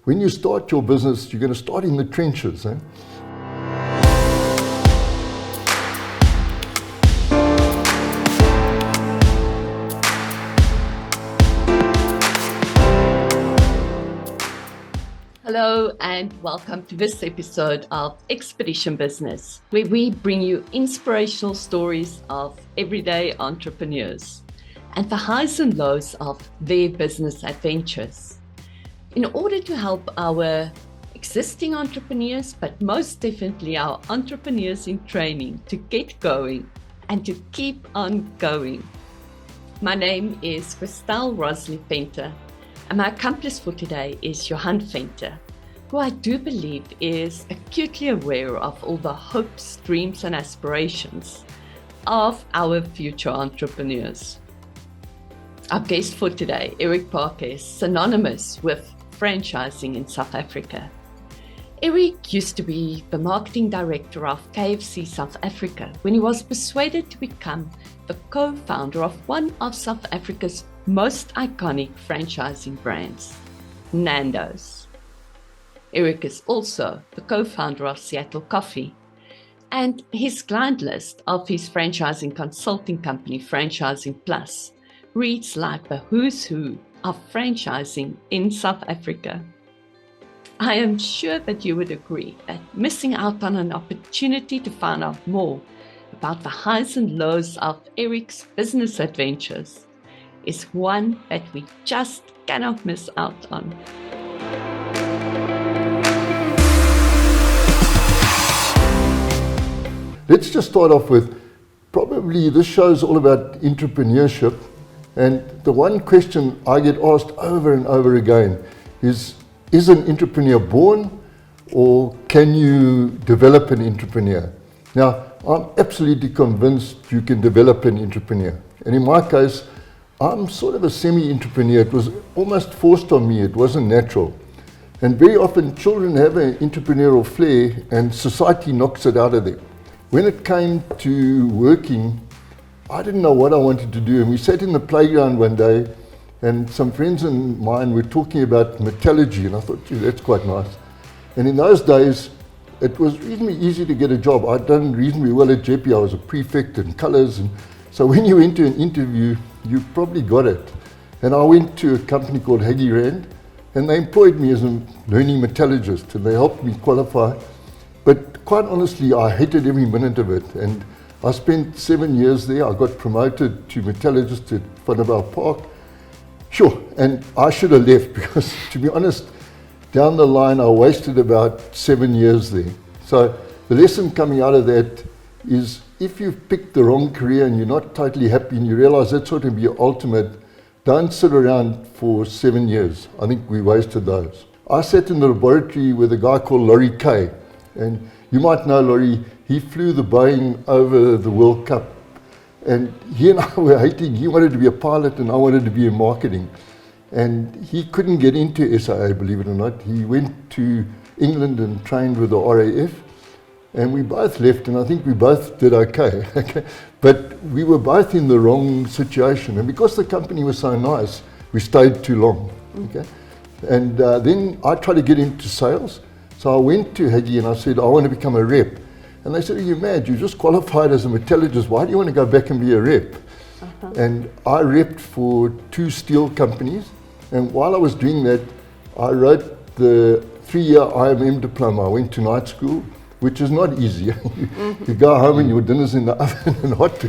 when you start your business, you're going to start in the trenches. Hello and welcome to this episode of Expedition Business, where we bring you inspirational stories of everyday entrepreneurs and the highs and lows of their business adventures. In order to help our existing entrepreneurs, but most definitely our entrepreneurs in training, to get going and to keep on going. My name is Christelle Rosley Venter, and my accomplice for today is Johan Venter, who I do believe is acutely aware of all the hopes, dreams, and aspirations of our future entrepreneurs. Our guest for today, Eric Parker, is synonymous with franchising in South Africa. Eric used to be the marketing director of KFC South Africa when he was persuaded to become the co-founder of one of South Africa's most iconic franchising brands, Nandos. Eric is also the co-founder of Seattle Coffee, and his client list of his franchising consulting company, Franchising Plus, reads like the who's who of franchising in South Africa. I am sure that you would agree that missing out on an opportunity to find out more about the highs and lows of Eric's business adventures is one that we just cannot miss out on. Let's just start off with, probably this show is all about entrepreneurship, and the one question I get asked over and over again is an entrepreneur born, or can you develop an entrepreneur? Now, I'm absolutely convinced you can develop an entrepreneur, and in my case, I'm sort of a semi-entrepreneur. It was almost forced on me, it wasn't natural. And very often children have an entrepreneurial flair and society knocks it out of them. When it came to working, I didn't know what I wanted to do. And we sat in the playground one day and some friends of mine were talking about metallurgy, and I thought, gee, that's quite nice. And in those days, it was reasonably easy to get a job. I'd done reasonably well at JP. I was a prefect in colours. And so when you went to an interview, you probably got it. And I went to a company called Haggy Rand, and they employed me as a learning metallurgist, and they helped me qualify. But quite honestly, I hated every minute of it. And I spent 7 years there. I got promoted to metallurgist at Vanderbilt Park. Sure, and I should have left because, to be honest, down the line, I wasted about 7 years there. So the lesson coming out of that is, if you've picked the wrong career and you're not totally happy and you realize that's sort of your ultimate, don't sit around for 7 years. I think we wasted those. I sat in the laboratory with a guy called Laurie Kay, and you might know Laurie. He flew the Boeing over the World Cup, and he and I were hating. He wanted to be a pilot and I wanted to be in marketing, and he couldn't get into SIA, believe it or not. He went to England and trained with the RAF. And we both left, and I think we both did okay. But we were both in the wrong situation. And because the company was so nice, we stayed too long. Okay? And then I tried to get into sales. So I went to Haggy and I said, I want to become a rep. And they said, are you mad? You just qualified as a metallurgist. Why do you want to go back and be a rep? And I repped for 2 steel companies. And while I was doing that, I wrote the 3-year IMM diploma. I went to night school, which is not easy. You go home and your dinner's in the oven and hot.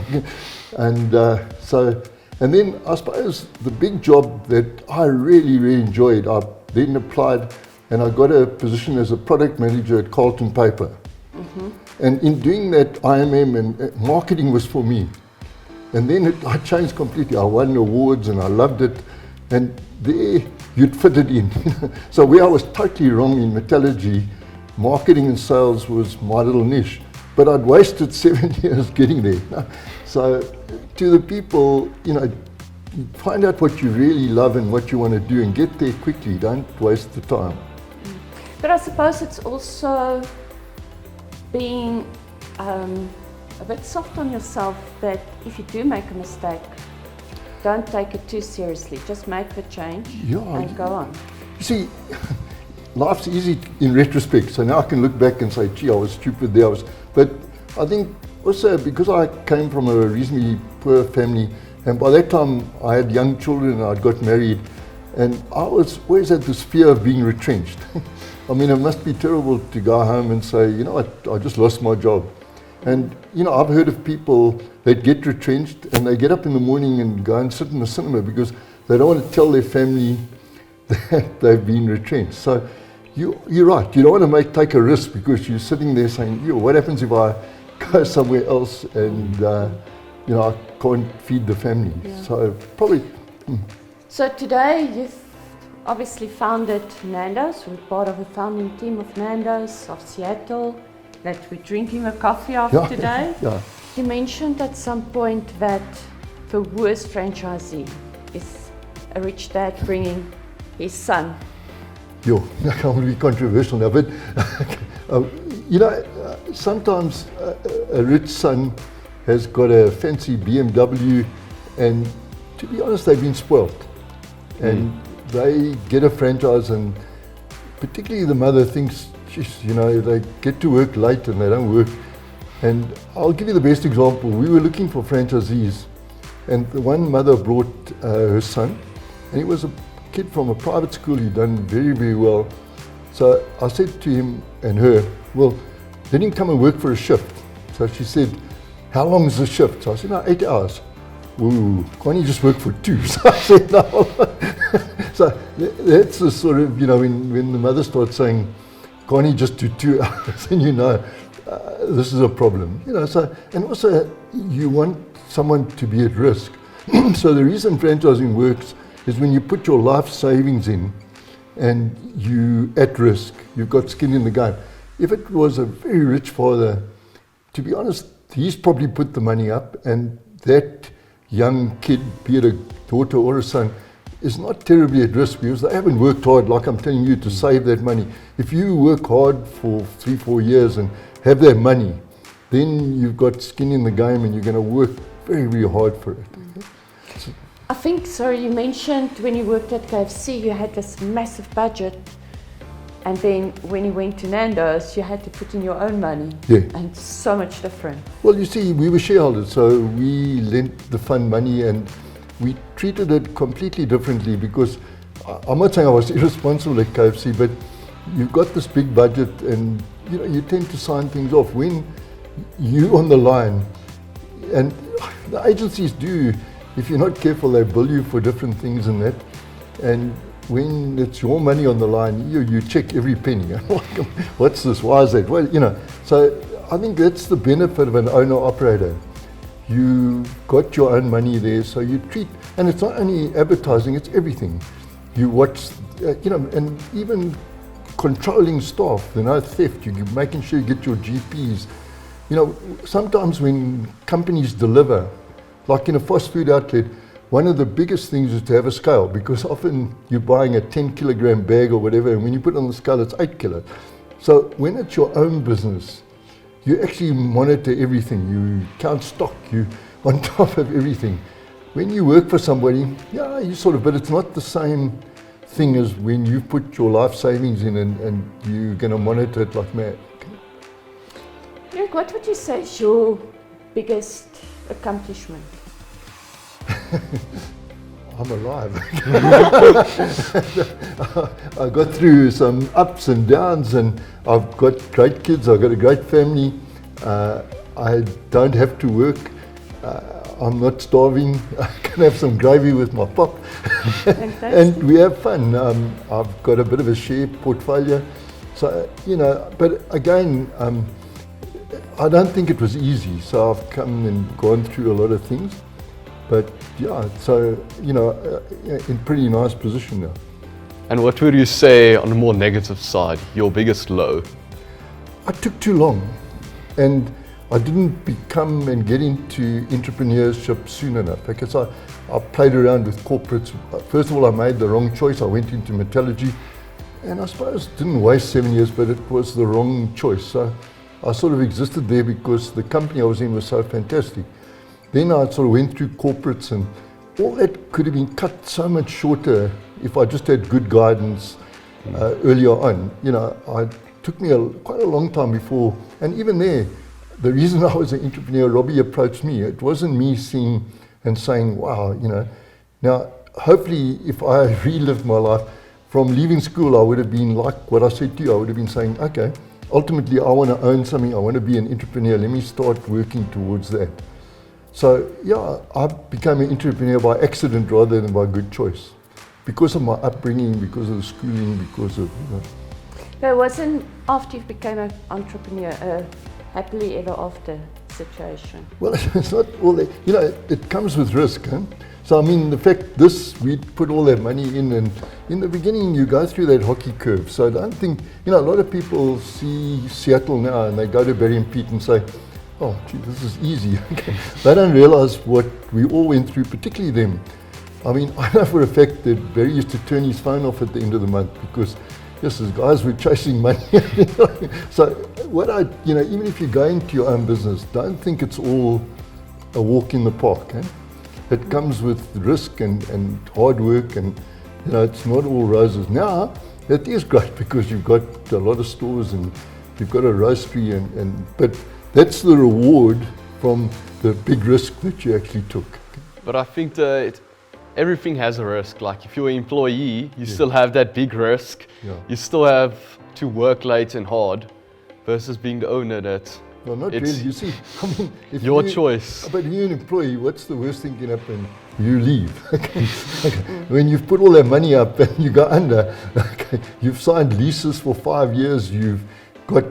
And then I suppose the big job that I really, really enjoyed, I then applied and I got a position as a product manager at Carlton Paper. And in doing that, IMM and marketing was for me. And then I changed completely. I won awards and I loved it. And there you'd fit it in. So where I was totally wrong in metallurgy, marketing and sales was my little niche, but I'd wasted 7 years getting there. So to the people, find out what you really love and what you want to do and get there quickly. Don't waste the time. But I suppose it's also being a bit soft on yourself, that if you do make a mistake, don't take it too seriously. Just make the change and go on. You see, life's easy in retrospect. So now I can look back and say, gee, I was stupid there. But I think also because I came from a reasonably poor family, and by that time I had young children and I'd got married, and I was always had this fear of being retrenched. I mean, it must be terrible to go home and say, you know what, I just lost my job. And, you know, I've heard of people that get retrenched and they get up in the morning and go and sit in the cinema because they don't want to tell their family that they've been retrenched. So you're right, you don't want to take a risk because you're sitting there saying, yo, what happens if I go somewhere else and, you know, I can't feed the family. Yeah. So probably... So today you've obviously founded Nandos. We're part of the founding team of Nandos of Seattle that we're drinking a coffee after today. Yeah. You mentioned at some point that the worst franchisee is a rich dad bringing his son. Yo, I'm going to be controversial now, but you know, sometimes a rich son has got a fancy BMW, and to be honest, they've been spoilt. And they get a franchise, and particularly the mother thinks, geez, you know, they get to work late and they don't work. And I'll give you the best example. We were looking for franchisees, and the one mother brought her son, and he was a kid from a private school. He'd done very, very well. So I said to him and her, well, let him come and work for a shift. So she said, how long is the shift? So I said, no, 8 hours. Ooh, can't you just work for 2? So I said, no. So that's the sort of, you know, when the mother starts saying, can't you just do 2 hours? And you know, this is a problem. You know, so, and also you want someone to be at risk. So the reason franchising works is when you put your life savings in and you at risk, you've got skin in the game. If it was a very rich father, to be honest, he's probably put the money up, and that young kid, be it a daughter or a son, is not terribly at risk because they haven't worked hard, like I'm telling you, to save that money. If you work hard for 3-4 years and have that money, then you've got skin in the game and you're going to work very, very hard for it. So, I think, so you mentioned when you worked at KFC, you had this massive budget, and then when you went to Nandos, you had to put in your own money. Yeah. And it's so much different. Well, you see, we were shareholders, so we lent the fund money and we treated it completely differently because I'm not saying I was irresponsible at KFC, but you've got this big budget and you know, you tend to sign things off when you're on the line. And the agencies do, if you're not careful, they bill you for different things and that. And when it's your money on the line, you check every penny. What's this? Why is that? Well, you know, so I think that's the benefit of an owner-operator. You got your own money there, so you treat, and it's not only advertising, it's everything. You watch, you know, and even controlling staff, you know, theft, you're making sure you get your GPs. You know, sometimes when companies deliver, like in a fast food outlet, one of the biggest things is to have a scale, because often you're buying a 10-kilogram bag or whatever, and when you put it on the scale, it's 8 kilos. So when it's your own business, you actually monitor everything. You count stock, you on top of everything. When you work for somebody, yeah, you sort of, but it's not the same thing as when you put your life savings in and you're going to monitor it like mad. Eric, what would you say is your biggest accomplishment? I'm alive. I got through some ups and downs, and I've got great kids, I've got a great family. I don't have to work. I'm not starving. I can have some gravy with my pop. And we have fun. I've got a bit of a share portfolio. So, you know, but again, I don't think it was easy. So I've come and gone through a lot of things. But yeah, so, you know, in pretty nice position now. And what would you say on the more negative side, your biggest low? I took too long, and I didn't become and get into entrepreneurship soon enough, because I played around with corporates. First of all, I made the wrong choice. I went into metallurgy, and I suppose didn't waste 7 years, but it was the wrong choice. So I sort of existed there because the company I was in was so fantastic. Then I sort of went through corporates, and all that could have been cut so much shorter if I just had good guidance earlier on. You know, it took me quite a long time before, and even there, the reason I was an entrepreneur, Robbie approached me. It wasn't me seeing and saying, wow, you know. Now, hopefully, if I relived my life, from leaving school, I would have been like what I said to you. I would have been saying, okay, ultimately, I want to own something. I want to be an entrepreneur. Let me start working towards that. So, yeah, I became an entrepreneur by accident rather than by good choice. Because of my upbringing, because of the schooling, because of, you know. But it wasn't after you became an entrepreneur a happily ever after situation? Well, it's not all that, you know, it comes with risk. Huh? So, I mean, the fact we put all that money in, and in the beginning you go through that hockey curve. So I don't think, you know, a lot of people see Seattle now and they go to Barry and Pete and say, oh, gee, this is easy. Okay. They don't realize what we all went through, particularly them. I mean, I know for a fact that Barry used to turn his phone off at the end of the month because, yes, his guys were chasing money. So what you know, even if you go into your own business, don't think it's all a walk in the park. Eh? It comes with risk and hard work, and you know, it's not all roses. Now, it is great because you've got a lot of stores and you've got a roastery, but that's the reward from the big risk that you actually took. But I think everything has a risk. Like if you're an employee, you still have that big risk. Yeah. You still have to work late and hard, versus being the owner that. Well, not really. You see, I mean, if your choice. But if you're an employee, what's the worst thing can happen? You leave. Okay. When you've put all that money up and you go under, okay, you've signed leases for 5 years, you've got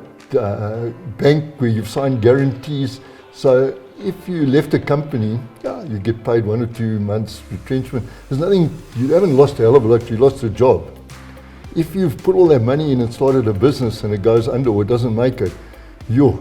bank where you've signed guarantees. So if you left a company, yeah, you get paid 1 or 2 months retrenchment. There's nothing, you haven't lost a hell of a lot, you lost a job. If you've put all that money in and started a business and it goes under or it doesn't make it, you're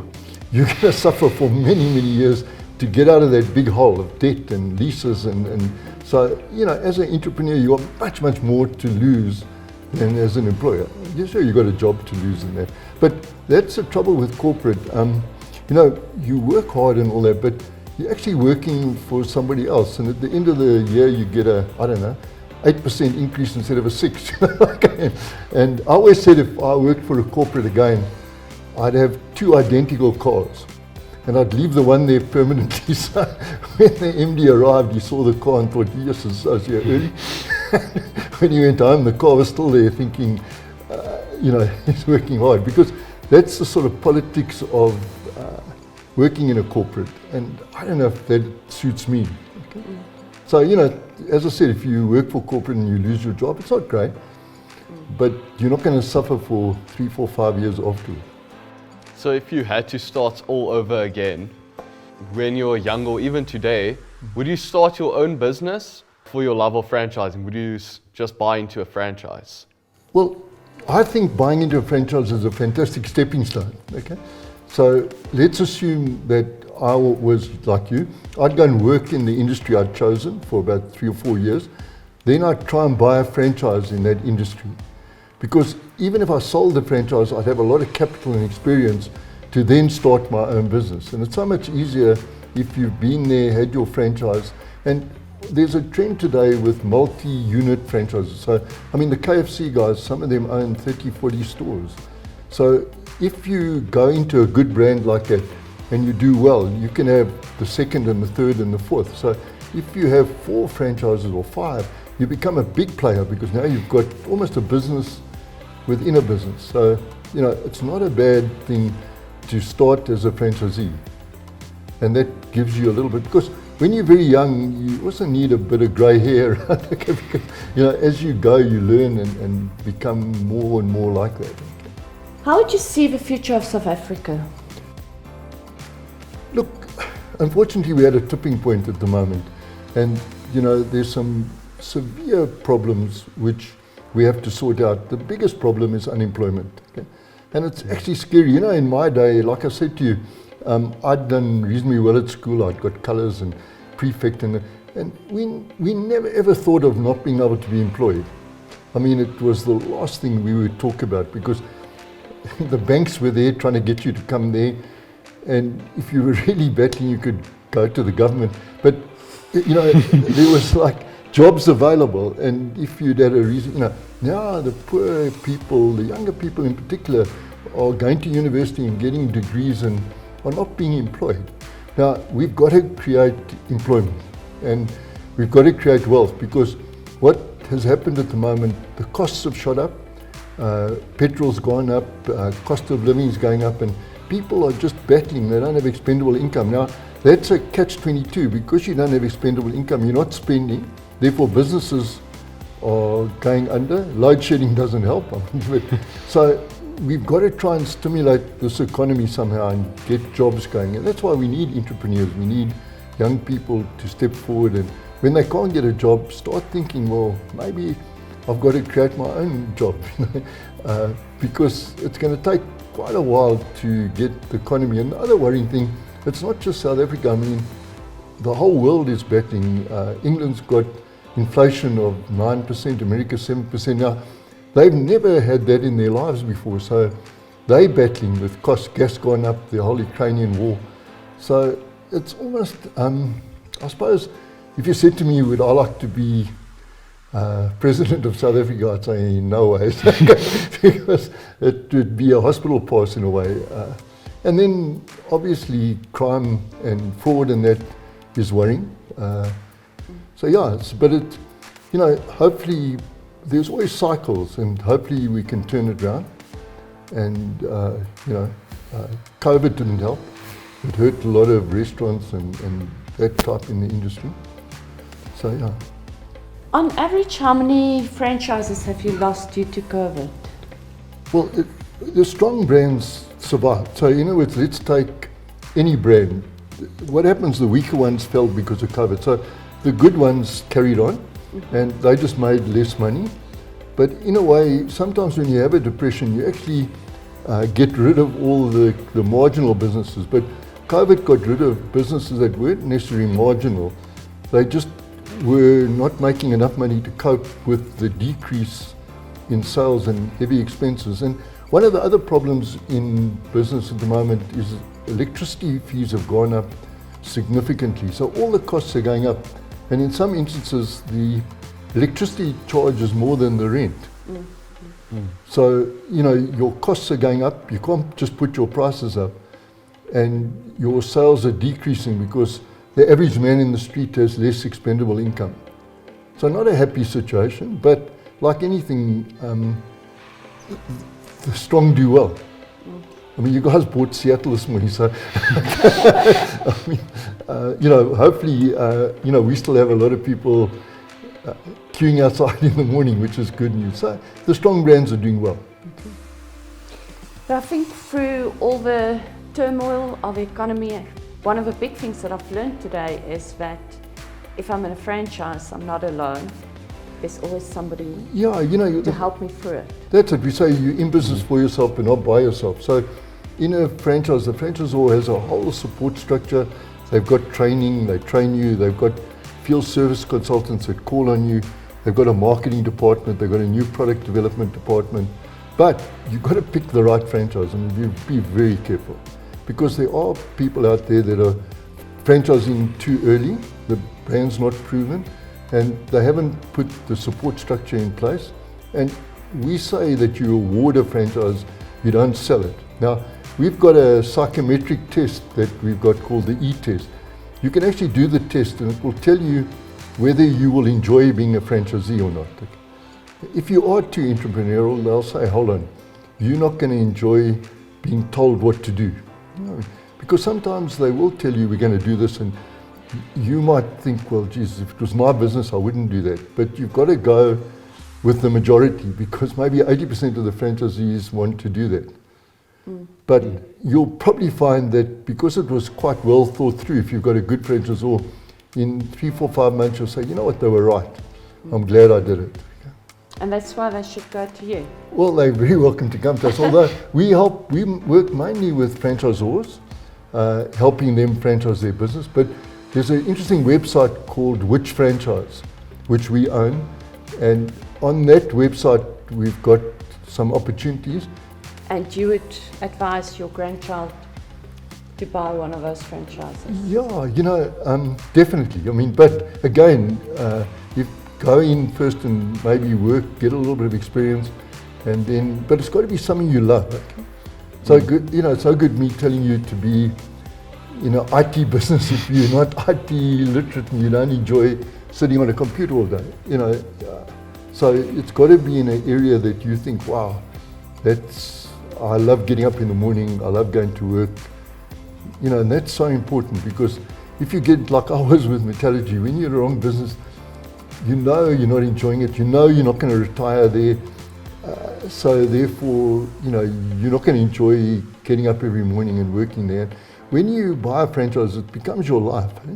going to suffer for many, many years to get out of that big hole of debt and leases. And so, you know, as an entrepreneur, you've got much, much more to lose than as an employer. You're sure you've got a job to lose in that. But that's the trouble with corporate. You know, you work hard and all that, but you're actually working for somebody else. And at the end of the year, you get a, I don't know, 8% increase instead of a 6%. Okay. And I always said if I worked for a corporate again, I'd have 2 identical cars. And I'd leave the one there permanently. So when the MD arrived, he saw the car and thought, yes, I was here early. When he went home, the car was still there thinking, you know, he's working hard. Because that's the sort of politics of working in a corporate. And I don't know if that suits me. Okay? So, you know, as I said, if you work for corporate and you lose your job, it's not great. But you're not going to suffer for 3, 4, 5 years afterwards. So if you had to start all over again, when you were young or even today, would you start your own business for your love of franchising? Would you just buy into a franchise? Well, I think buying into a franchise is a fantastic stepping stone. Okay, so let's assume that I was like you. I'd go and work in the industry I'd chosen for about 3 or 4 years. Then I'd try and buy a franchise in that industry. Because even if I sold the franchise, I'd have a lot of capital and experience to then start my own business. And it's so much easier if you've been there, had your franchise. And there's a trend today with multi-unit franchises. So, I mean, the KFC guys, some of them own 30, 40 stores. So if you go into a good brand like that and you do well, you can have the second and the third and the fourth. So if you have 4 franchises or 5, you become a big player because now you've got almost a business within a business. So, you know, it's not a bad thing to start as a franchisee. And that gives you a little bit, because when you're very young, you also need a bit of grey hair. Because, you know, as you go, you learn and become more and more like that. How would you see the future of South Africa? Look, unfortunately, we had a tipping point at the moment. And, you know, there's some severe problems which we have to sort out. The biggest problem is unemployment. Okay? And it's actually scary. You know, in my day, like I said to you, I'd done reasonably well at school. I'd got colours and prefect, and we never ever thought of not being able to be employed. I mean, it was the last thing we would talk about because the banks were there trying to get you to come there. And if you were really battling, you could go to the government. But, you know, there was like jobs available, and if you'd had a reason, now the poor people, the younger people in particular, are going to university and getting degrees and are not being employed. Now, we've got to create employment and we've got to create wealth, because what has happened at the moment, the costs have shot up, petrol's gone up, cost of living is going up, and people are just battling. They don't have expendable income. Now, that's a catch-22. Because you don't have expendable income, you're not spending, therefore businesses are going under. Load shedding doesn't help. So we've got to try and stimulate this economy somehow and get jobs going. And that's why we need entrepreneurs. We need young people to step forward, and when they can't get a job, start thinking, well, maybe I've got to create my own job. Because it's going to take quite a while to get the economy. And the other worrying thing, it's not just South Africa. I mean, the whole world is battling. England's got inflation of 9%, America 7%. Now, they've never had that in their lives before, so they're battling with costs, gas gone up, the whole Ukrainian war. So it's almost, I suppose, if you said to me, would I like to be President of South Africa, I'd say no way, because it would be a hospital pass in a way. And then obviously crime and fraud and that is worrying. So yeah, but it, hopefully there's always cycles, and hopefully we can turn it around. And COVID didn't help. It hurt a lot of restaurants and that type in the industry. So yeah. On average, how many franchises have you lost due to COVID? Well, the strong brands survive. So let's take any brand. What happens, the weaker ones fell because of COVID. So the good ones carried on, and they just made less money. But in a way, sometimes when you have a depression, you actually get rid of all the marginal businesses. But COVID got rid of businesses that weren't necessarily marginal. They just were not making enough money to cope with the decrease in sales and heavy expenses. And one of the other problems in business at the moment is electricity fees have gone up significantly. So all the costs are going up. And in some instances, the electricity charge is more than the rent. So, your costs are going up. You can't just put your prices up. And your sales are decreasing because the average man in the street has less expendable income. So not a happy situation, but like anything, the strong do well. I mean, you guys bought Seattle this morning, so I mean, hopefully, we still have a lot of people queuing outside in the morning, which is good news. So the strong brands are doing well. But I think through all the turmoil of the economy, one of the big things that I've learned today is that if I'm in a franchise, I'm not alone. There's always somebody to help me through it. That's it. We say you're in business for yourself and not by yourself. So in a franchise, the franchisor has a whole support structure. They've got training, they train you, they've got field service consultants that call on you, they've got a marketing department, they've got a new product development department. But you've got to pick the right franchise, and you be very careful, because there are people out there that are franchising too early, the brand's not proven, and they haven't put the support structure in place. And we say that you award a franchise, you don't sell it. Now, we've got a psychometric test that we've got called the E-test. You can actually do the test and it will tell you whether you will enjoy being a franchisee or not. If you are too entrepreneurial, they'll say, hold on, you're not going to enjoy being told what to do. Because sometimes they will tell you we're going to do this, and you might think, well, geez, if it was my business, I wouldn't do that. But you've got to go with the majority, because maybe 80% of the franchisees want to do that. But you'll probably find that because it was quite well thought through, if you've got a good franchisor, in 3, 4, 5 months you'll say, you know what, they were right. I'm glad I did it. And that's why they should go to you. Well, they're very welcome to come to us, although we work mainly with franchisors, helping them franchise their business. But there's an interesting website called Which Franchise, which we own. And on that website, we've got some opportunities. And you would advise your grandchild to buy one of those franchises? Yeah, definitely. I mean, but again, if go in first and maybe work, get a little bit of experience, and then, but it's got to be something you love. Okay? So good, it's so good me telling you to be, IT business if you're not IT literate and you don't enjoy sitting on a computer all day, so it's got to be in an area that you think, wow, I love getting up in the morning, I love going to work, and that's so important, because if you get, like I was with metallurgy, when you're in the wrong business, you're not enjoying it, you're not going to retire there, so therefore, you're not going to enjoy getting up every morning and working there. When you buy a franchise, it becomes your life. Eh?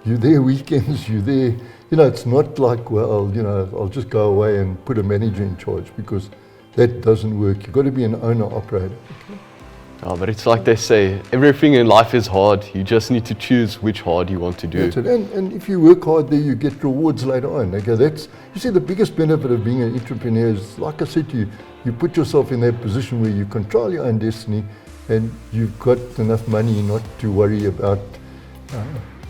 You're there weekends, you're there, it's not like, well, I'll just go away and put a manager in charge, because that doesn't work. You've got to be an owner-operator. Okay? Oh, but it's like they say, everything in life is hard. You just need to choose which hard you want to do. That's it. And if you work hard there, you get rewards later on. Okay, you see, the biggest benefit of being an entrepreneur is, like I said to you, you put yourself in that position where you control your own destiny, and you've got enough money not to worry about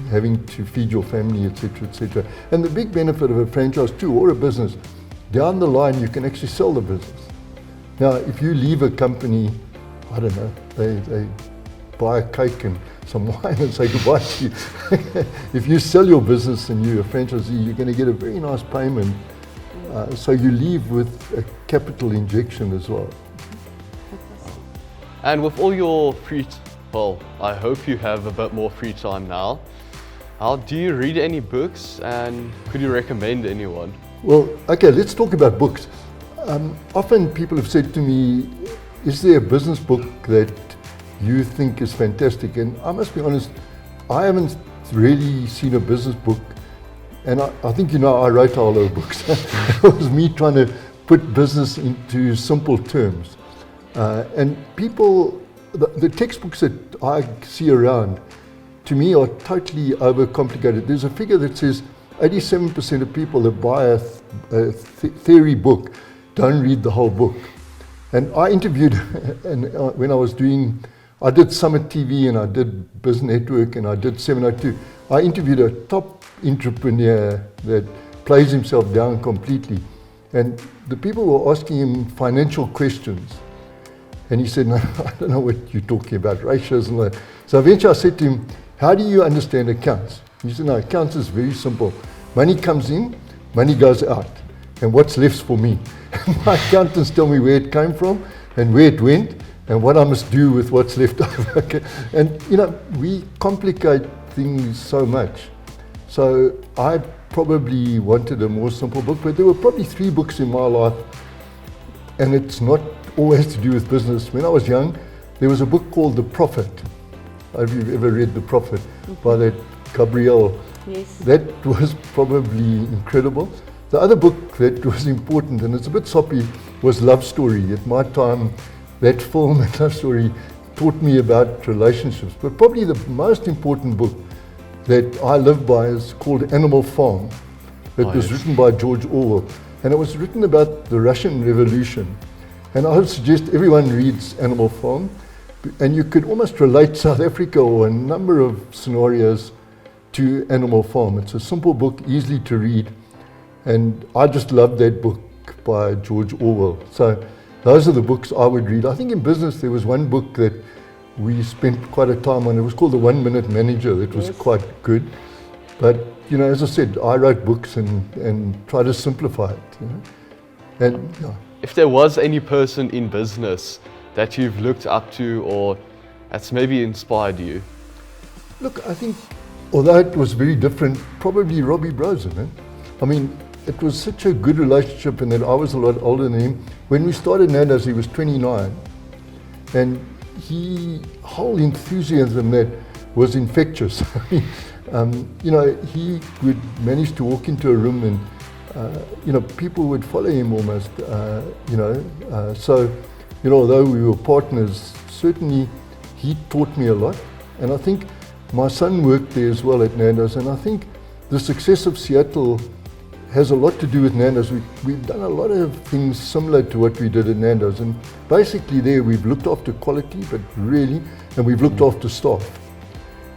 having to feed your family, etc., etc. And the big benefit of a franchise too, or a business, down the line you can actually sell the business. Now, if you leave a company, I don't know, they buy a cake and some wine and say goodbye to you. If you sell your business and you're a franchisee, you're going to get a very nice payment. So you leave with a capital injection as well. And with all your I hope you have a bit more free time now. Do you read any books, and could you recommend anyone? Well, okay, let's talk about books. Often people have said to me, is there a business book that you think is fantastic? And I must be honest, I haven't really seen a business book, and I think I wrote all those books. It was me trying to put business into simple terms. And people, the textbooks that I see around, to me, are totally overcomplicated. There's a figure that says 87% of people that buy a theory book don't read the whole book. And I interviewed, and when I did Summit TV, and I did Biz Network, and I did 702. I interviewed a top entrepreneur that plays himself down completely. And the people were asking him financial questions. And he said, no, I don't know what you're talking about, ratios and all that. So eventually I said to him, how do you understand accounts? He said, no, accounts is very simple. Money comes in, money goes out. And what's left for me? My accountants tell me where it came from and where it went and what I must do with what's left over. Okay? And we complicate things so much. So I probably wanted a more simple book, but there were probably 3 books in my life, and it's not always to do with business. When I was young, there was a book called The Prophet. Have you ever read The Prophet by that Gabriel? Yes. That was probably incredible. The other book that was important, and it's a bit soppy, was Love Story. At my time, that film and Love Story taught me about relationships. But probably the most important book that I live by is called Animal Farm. It was written by George Orwell, and it was written about the Russian Revolution. And I would suggest everyone reads Animal Farm, and you could almost relate South Africa or a number of scenarios to Animal Farm. It's a simple book, easily to read. And I just love that book by George Orwell. So those are the books I would read. I think in business there was one book that we spent quite a time on. It was called The 1 Minute Manager. That was quite good. But, as I said, I wrote books and try to simplify it. And if there was any person in business that you've looked up to or that's maybe inspired you? Look, I think, although it was very different, probably Robbie Brozin. I mean, it was such a good relationship, and that I was a lot older than him. When we started Nandos, he was 29, and whole enthusiasm that was infectious. He would manage to walk into a room and people would follow him almost, so, although we were partners, certainly he taught me a lot. And I think my son worked there as well at Nandos, and I think the success of Seattle has a lot to do with Nandos. We've done a lot of things similar to what we did at Nandos, and basically there we've looked after quality, and we've looked after staff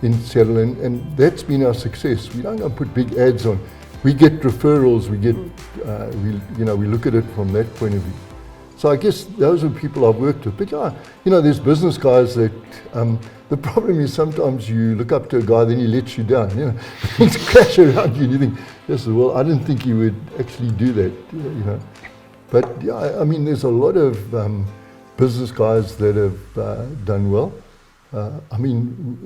in Seattle, and that's been our success. We don't go and put big ads on. we get referrals, we get, we look at it from that point of view. So I guess those are people I've worked with. But there's business guys that, the problem is sometimes you look up to a guy, then he lets you down. Things crash around you and you think, yes, well, I didn't think he would actually do that, But there's a lot of business guys that have done well.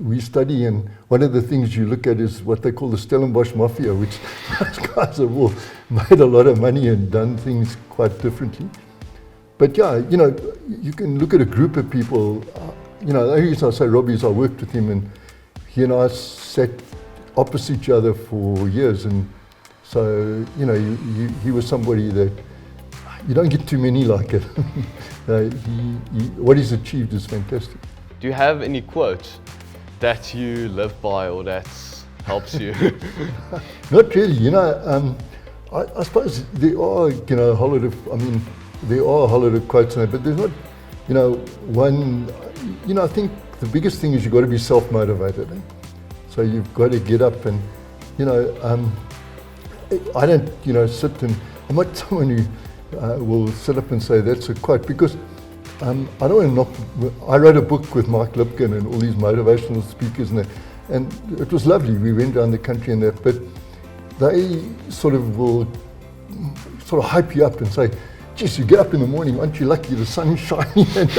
We study, and one of the things you look at is what they call the Stellenbosch Mafia, which those guys have all made a lot of money and done things quite differently. But you can look at a group of people. The only reason I say Robbie is I worked with him, and he and I sat opposite each other for years, and so he was somebody that you don't get too many like it. What he's achieved is fantastic. Do you have any quotes that you live by or that helps you? Not really. I suppose there are there are holiday quotes in it, but there's not one. I think the biggest thing is you've got to be self-motivated. So you've got to get up and I don't sit and I'm not someone who will sit up and say that's a quote, because I don't want to knock. I wrote a book with Mike Lipkin and all these motivational speakers and it was lovely. We went around the country and that, but they sort of will hype you up and say, geez, you get up in the morning, aren't you lucky the sun's shining? And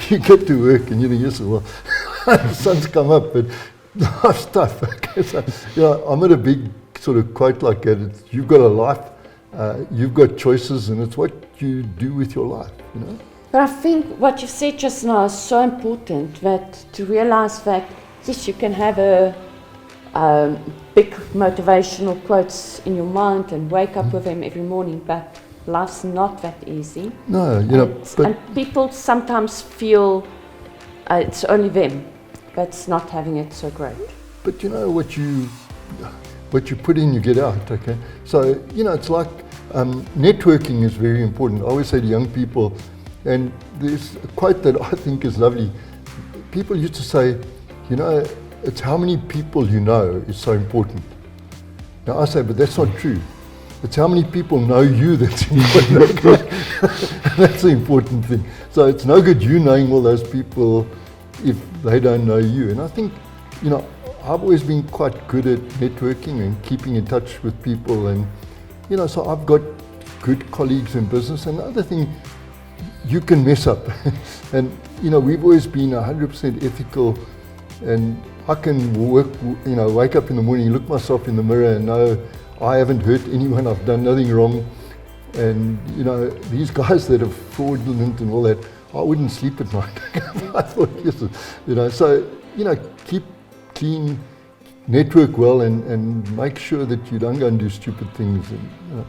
you get to work and you think, yes, well, the sun's come up, but life's tough. Okay, so, I'm at a big sort of quote like that. You've got a life, you've got choices, and it's what you do with your life, But I think what you said just now is so important, that to realize that, yes, you can have a big motivational quotes in your mind and wake up with them every morning, but life's not that easy. No, and people sometimes feel it's only them that's not having it so great. But what you put in, you get out. Okay, so it's like networking is very important. I always say to young people, and there's a quote that I think is lovely. People used to say, it's how many people you know is so important. Now I say, but that's not true. It's how many people know you that's important. That's the important thing. So it's no good you knowing all those people if they don't know you. And I think, I've always been quite good at networking and keeping in touch with people. And, so I've got good colleagues in business. And the other thing, you can mess up. And, we've always been 100% ethical, and I can wake up in the morning, look myself in the mirror and know I haven't hurt anyone, I've done nothing wrong. And, these guys that are fraudulent and all that, I wouldn't sleep at night. I thought, yes, so, keep clean, network well, and make sure that you don't go and do stupid things. And,